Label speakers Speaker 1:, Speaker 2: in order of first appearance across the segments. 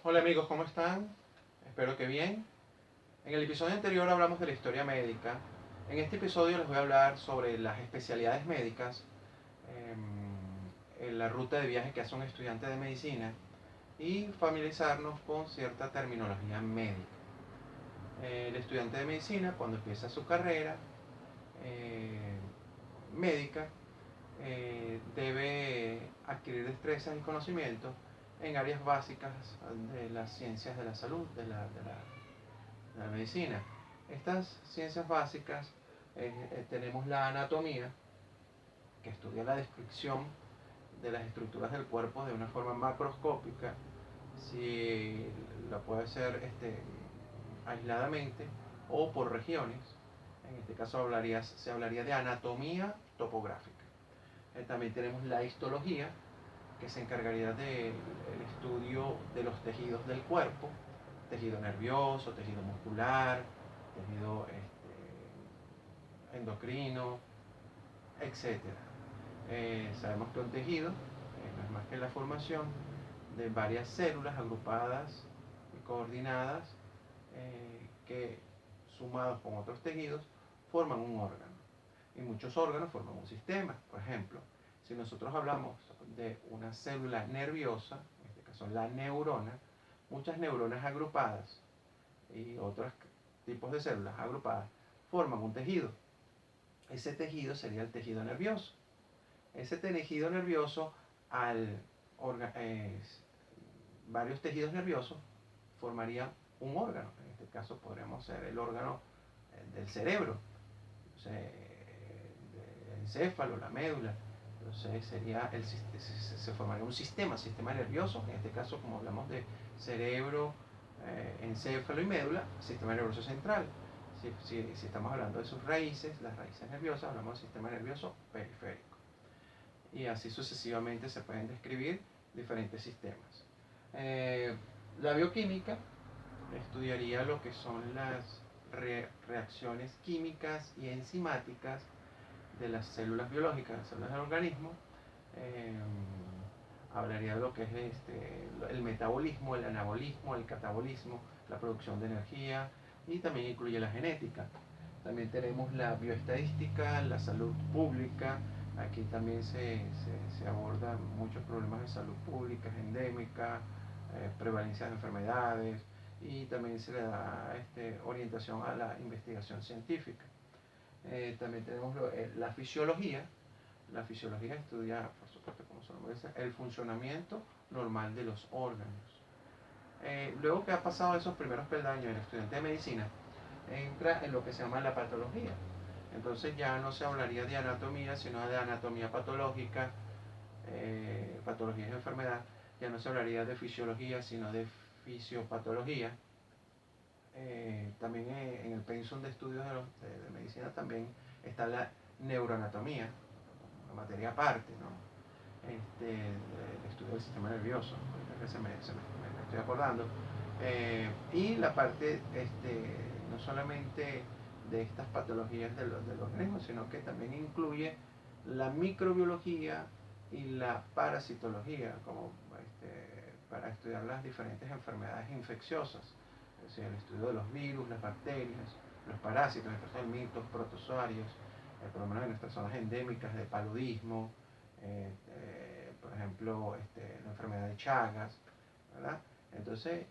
Speaker 1: Hola amigos, ¿cómo están? Espero que bien. En el episodio anterior hablamos de la historia médica. En este episodio les voy a hablar sobre las especialidades médicas, en la ruta de viaje que hace un estudiante de medicina y familiarizarnos con cierta terminología médica. El estudiante de medicina, cuando empieza su carrera eh, médica, debe adquirir destrezas y conocimientos en áreas básicas de las ciencias de la salud, de la medicina. Estas ciencias básicas, tenemos la anatomía, que estudia la descripción de las estructuras del cuerpo de una forma macroscópica, si la puede hacer aisladamente o por regiones. En este caso se hablaría de anatomía topográfica. También tenemos la histología, que se encargaría del estudio de los tejidos del cuerpo, tejido nervioso, tejido muscular, tejido endocrino, etcétera. Sabemos que un tejido no es más que la formación de varias células agrupadas y coordinadas, que sumados con otros tejidos forman un órgano. Y muchos órganos forman un sistema. Por ejemplo, si nosotros hablamos de una célula nerviosa, en este caso la neurona, muchas neuronas agrupadas y otros tipos de células agrupadas forman un tejido. Ese tejido sería el tejido nervioso. Ese tejido nervioso, al varios tejidos nerviosos, formaría un órgano. En este caso podríamos ser el órgano del cerebro, el encéfalo, la médula. Entonces se formaría un sistema nervioso, en este caso como hablamos de cerebro, encéfalo y médula, sistema nervioso central. Si estamos hablando de sus raíces, las raíces nerviosas, hablamos del sistema nervioso periférico. Y así sucesivamente se pueden describir diferentes sistemas. Eh, la bioquímica estudiaría lo que son las reacciones químicas y enzimáticas de las células biológicas, las células del organismo. eh, Hablaría de lo que es el metabolismo, el anabolismo, el catabolismo, la producción de energía, y también incluye la genética. También tenemos la bioestadística, la salud pública. Aquí también se abordan muchos problemas de salud pública, endémica, prevalencia de enfermedades, y también se le da orientación a la investigación científica. También tenemos la fisiología. La fisiología estudia, por supuesto, como su nombre dice, el funcionamiento normal de los órganos. Luego que ha pasado esos primeros peldaños, el estudiante de medicina entra en lo que se llama la patología. Entonces ya no se hablaría de anatomía, sino de anatomía patológica, patología de enfermedad. Ya no se hablaría de fisiología, sino de fisiopatología. También en el pensum de estudios de medicina también está la neuroanatomía, una materia aparte, ¿no? El estudio del sistema nervioso, que me estoy acordando. Y la parte, no solamente de estas patologías del organismo, sino que también incluye la microbiología y la parasitología, como para estudiar las diferentes enfermedades infecciosas, es decir, el estudio de los virus, las bacterias, los parásitos, en nuestros mitos, protozoarios, por lo menos en nuestras zonas endémicas de paludismo, por ejemplo, la enfermedad de Chagas, ¿verdad? Entonces,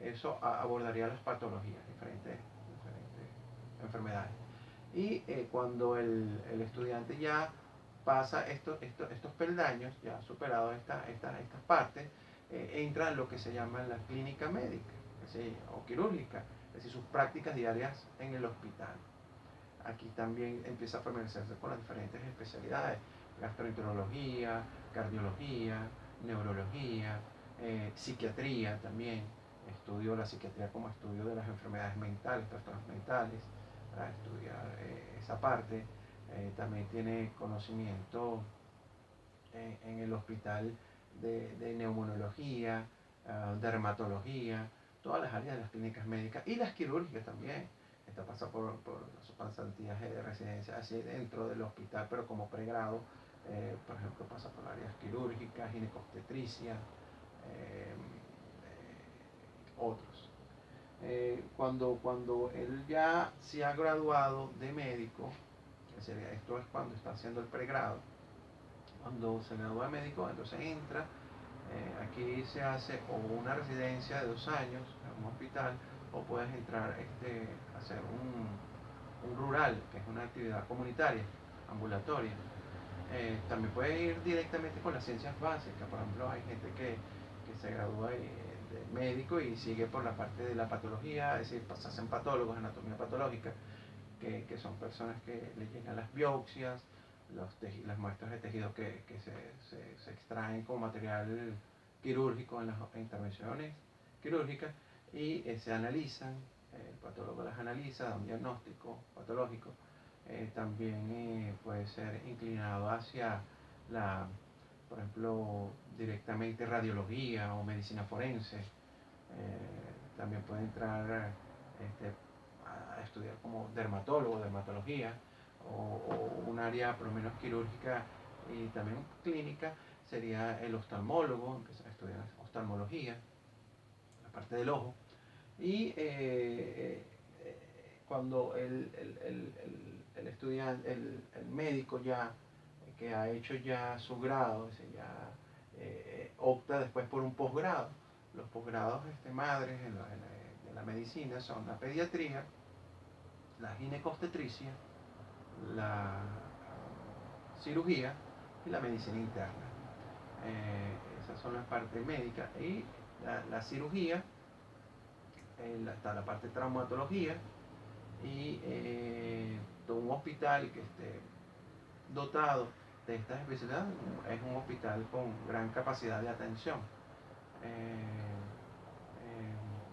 Speaker 1: eso abordaría las patologías, diferentes enfermedades. Y cuando el estudiante ya pasa estos peldaños, ya ha superado estas partes, entra en lo que se llama la clínica médica, es decir, o quirúrgica, es decir, sus prácticas diarias en el hospital. Aquí también empieza a familiarizarse con las diferentes especialidades: gastroenterología, cardiología, neurología, psiquiatría también. Estudio la psiquiatría como estudio de las enfermedades mentales, trastornos mentales, para estudiar esa parte. También tiene conocimiento en el hospital de neumonología, dermatología, todas las áreas de las clínicas médicas y las quirúrgicas también. Esta pasa por las pasantías de residencia así dentro del hospital, pero como pregrado. Por ejemplo, pasa por áreas quirúrgicas, ginecobstetricia, otros. Cuando él ya se ha graduado de médico, esto es cuando está haciendo el pregrado, cuando se gradúa de médico, entonces entra, aquí se hace o una residencia de 2 años en un hospital, o puedes entrar a hacer un rural, que es una actividad comunitaria, ambulatoria. También puedes ir directamente con las ciencias básicas. Por ejemplo, hay gente que se gradúa de médico y sigue por la parte de la patología, es decir, se hacen patólogos, anatomía patológica, que son personas que le llegan las biopsias, las muestras de tejido que se extraen como material quirúrgico en las intervenciones quirúrgicas y se analizan, el patólogo las analiza, da un diagnóstico patológico. También puede ser inclinado hacia por ejemplo, directamente radiología o medicina forense. También puede entrar a estudiar como dermatólogo, dermatología, o un área por lo menos quirúrgica y también clínica sería el oftalmólogo, empezar a estudiar oftalmología, la parte del ojo. Y cuando el estudiante, el médico ya que ha hecho ya su grado, ya opta después por un posgrado. Los posgrados madres en la medicina son la pediatría, la ginecobstetricia, la cirugía y la medicina interna. Esas son las partes médicas. Y la cirugía, está la parte de traumatología y todo un hospital que esté dotado de estas especialidades es un hospital con gran capacidad de atención.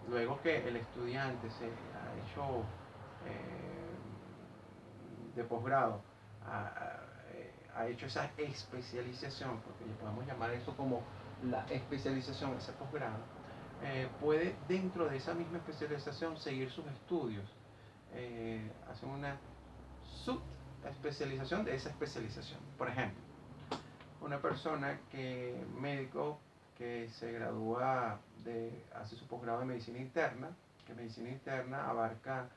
Speaker 1: Luego que el estudiante se ha hecho de posgrado, ha hecho esa especialización, porque podemos llamar eso como la especialización, ese posgrado, puede dentro de esa misma especialización seguir sus estudios. Hacen una subespecialización de esa especialización. Por ejemplo, una persona médico que se gradúa hace su posgrado de medicina interna, que medicina interna abarca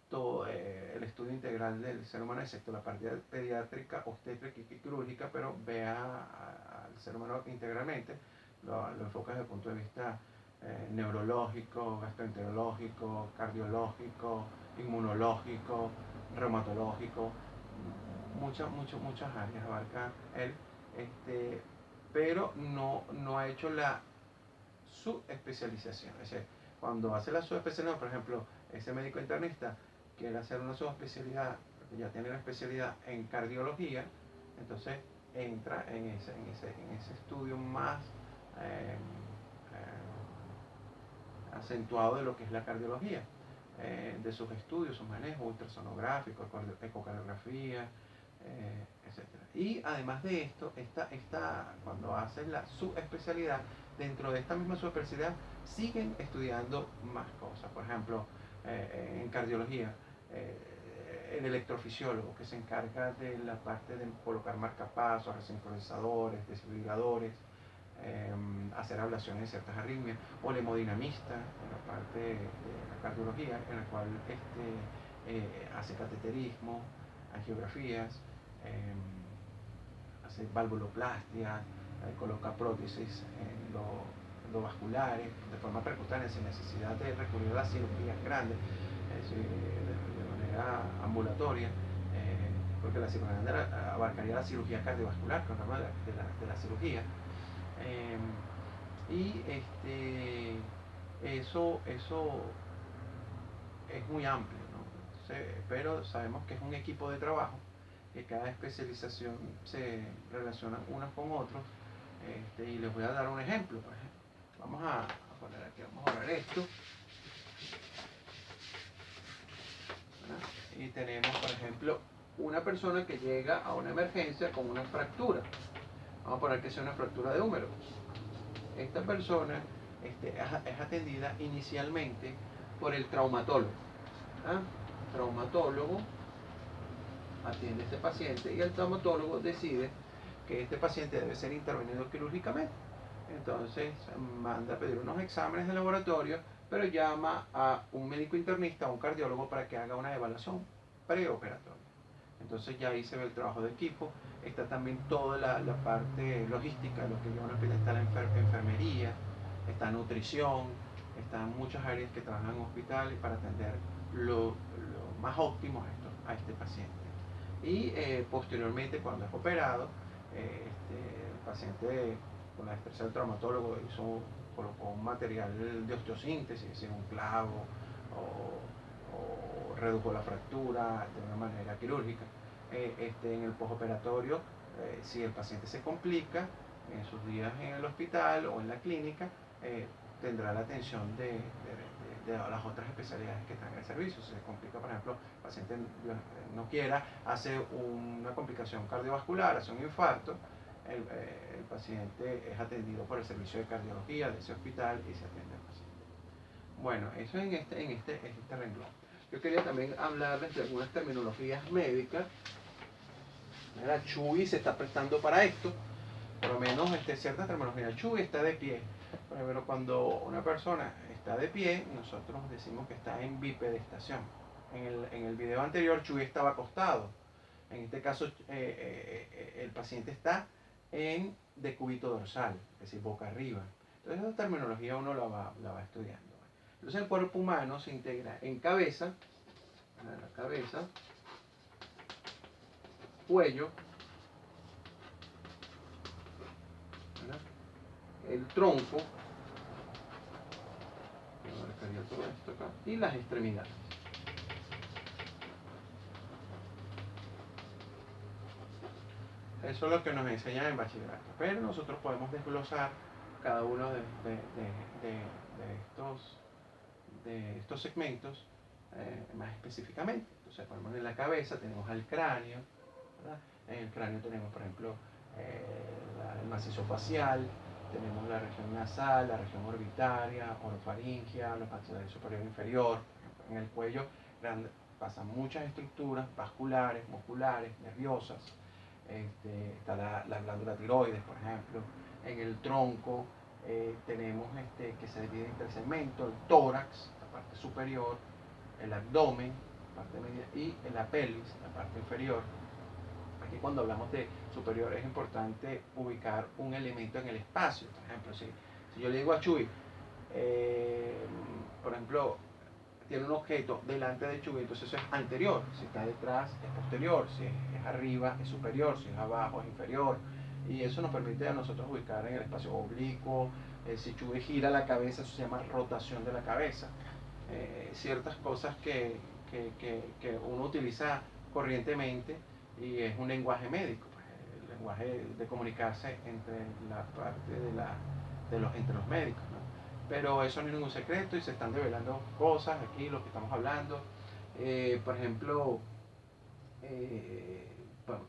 Speaker 1: todo el estudio integral del ser humano, excepto la parte pediátrica, obstétrica y quirúrgica, pero ve al ser humano integralmente, lo enfoca desde el punto de vista neurológico, gastroenterológico, cardiológico, inmunológico, reumatológico, muchas áreas abarca él, pero no ha hecho la subespecialización. Es decir, cuando hace la subespecialización, por ejemplo, ese médico internista quiere hacer una subespecialidad, porque ya tiene la especialidad en cardiología, entonces entra en ese estudio más acentuado de lo que es la cardiología, de sus estudios, sus manejos ultrasonográficos, ecocardiografía, etc. Y además de esto, cuando hacen la subespecialidad, dentro de esta misma subespecialidad siguen estudiando más cosas. Por ejemplo, en cardiología, el electrofisiólogo que se encarga de la parte de colocar marcapasos, sincronizadores, desfibriladores, hacer ablaciones de ciertas arritmias, o el hemodinamista en la parte de la cardiología, en la cual hace cateterismo, angiografías, hace valvuloplastia, coloca prótesis endovasculares de forma percutánea sin necesidad de recurrir a las cirugías grandes, de manera ambulatoria, porque la cirugía abarcaría la cirugía cardiovascular, con la de la cirugía. Y eso es muy amplio, ¿no? Pero sabemos que es un equipo de trabajo, que cada especialización se relaciona unas con otros, y les voy a dar un ejemplo. Por ejemplo, vamos a poner aquí, vamos a borrar esto, ¿verdad? Y tenemos, por ejemplo, una persona que llega a una emergencia con una fractura. Vamos a poner que sea una fractura de húmero. Esta persona es atendida inicialmente por el traumatólogo. ¿Ah? El traumatólogo atiende a este paciente y el traumatólogo decide que este paciente debe ser intervenido quirúrgicamente. Entonces manda a pedir unos exámenes de laboratorio pero llama a un médico internista, a un cardiólogo, para que haga una evaluación preoperatoria. Entonces ya ahí se ve el trabajo de equipo. Está también toda la parte logística, lo que lleva un hospital. Está la enfermería, está nutrición, están muchas áreas que trabajan en hospitales para atender lo más óptimo a este paciente. Y posteriormente, cuando es operado, el paciente con la destreza del traumatólogo colocó un material de osteosíntesis, un clavo, o redujo la fractura de una manera quirúrgica. En el postoperatorio, si el paciente se complica en sus días en el hospital o en la clínica, tendrá la atención de las otras especialidades que están en el servicio. Si se complica, por ejemplo, el paciente no quiera, hace una complicación cardiovascular, hace un infarto, el paciente es atendido por el servicio de cardiología de ese hospital y se atiende al paciente. Bueno, eso en este renglón. Yo quería también hablarles de algunas terminologías médicas. La Chuy se está prestando para esto, por lo menos cierta terminología. Chuy está de pie. Por ejemplo, cuando una persona está de pie, nosotros decimos que está en bipedestación. En el video anterior, Chuy estaba acostado. En este caso, el paciente está en decúbito dorsal, es decir, boca arriba. Entonces, esa terminología uno la va estudiando. Entonces, el cuerpo humano se integra en cabeza, la cabeza, cuello, ¿verdad? El tronco, todo esto acá, y las extremidades. Eso es lo que nos enseñan en bachillerato. Pero nosotros podemos desglosar cada uno de estos segmentos más específicamente. Entonces, ponemos en la cabeza, tenemos al cráneo, ¿verdad? En el cráneo tenemos, por ejemplo, el macizo facial, tenemos la región nasal, la región orbitaria, orofaringia, los maxilares superior e inferior. En el cuello pasan muchas estructuras vasculares, musculares, nerviosas. Está la glándula tiroides, por ejemplo. En el tronco tenemos que se divide en tres segmentos: el tórax, la parte superior, el abdomen, la parte media, y la pelvis, la parte inferior. Aquí, cuando hablamos de superior, es importante ubicar un elemento en el espacio. Por ejemplo, si yo le digo a Chuy, por ejemplo, tiene un objeto delante de Chuy, entonces eso es anterior. Si está detrás, es posterior. Si es arriba, es superior. Si es abajo, es inferior. Y eso nos permite a nosotros ubicar en el espacio oblicuo. Si Chuy gira la cabeza, eso se llama rotación de la cabeza. Ciertas cosas que uno utiliza corrientemente, y es un lenguaje médico, pues, el lenguaje de comunicarse entre la parte entre los médicos, ¿no? Pero eso no es ningún secreto y se están develando cosas aquí, lo que estamos hablando. Por ejemplo,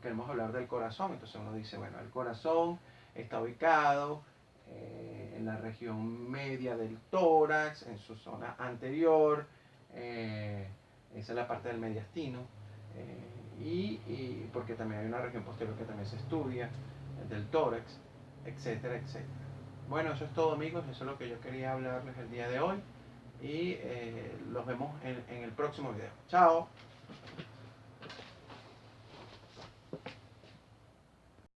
Speaker 1: queremos hablar del corazón, entonces uno dice, bueno, el corazón está ubicado en la región media del tórax, en su zona anterior, esa es la parte del mediastino, y porque también hay una región posterior que también se estudia, del tórax, etcétera, etcétera. Bueno, eso es todo, amigos, eso es lo que yo quería hablarles el día de hoy, y los vemos en el próximo video. Chao.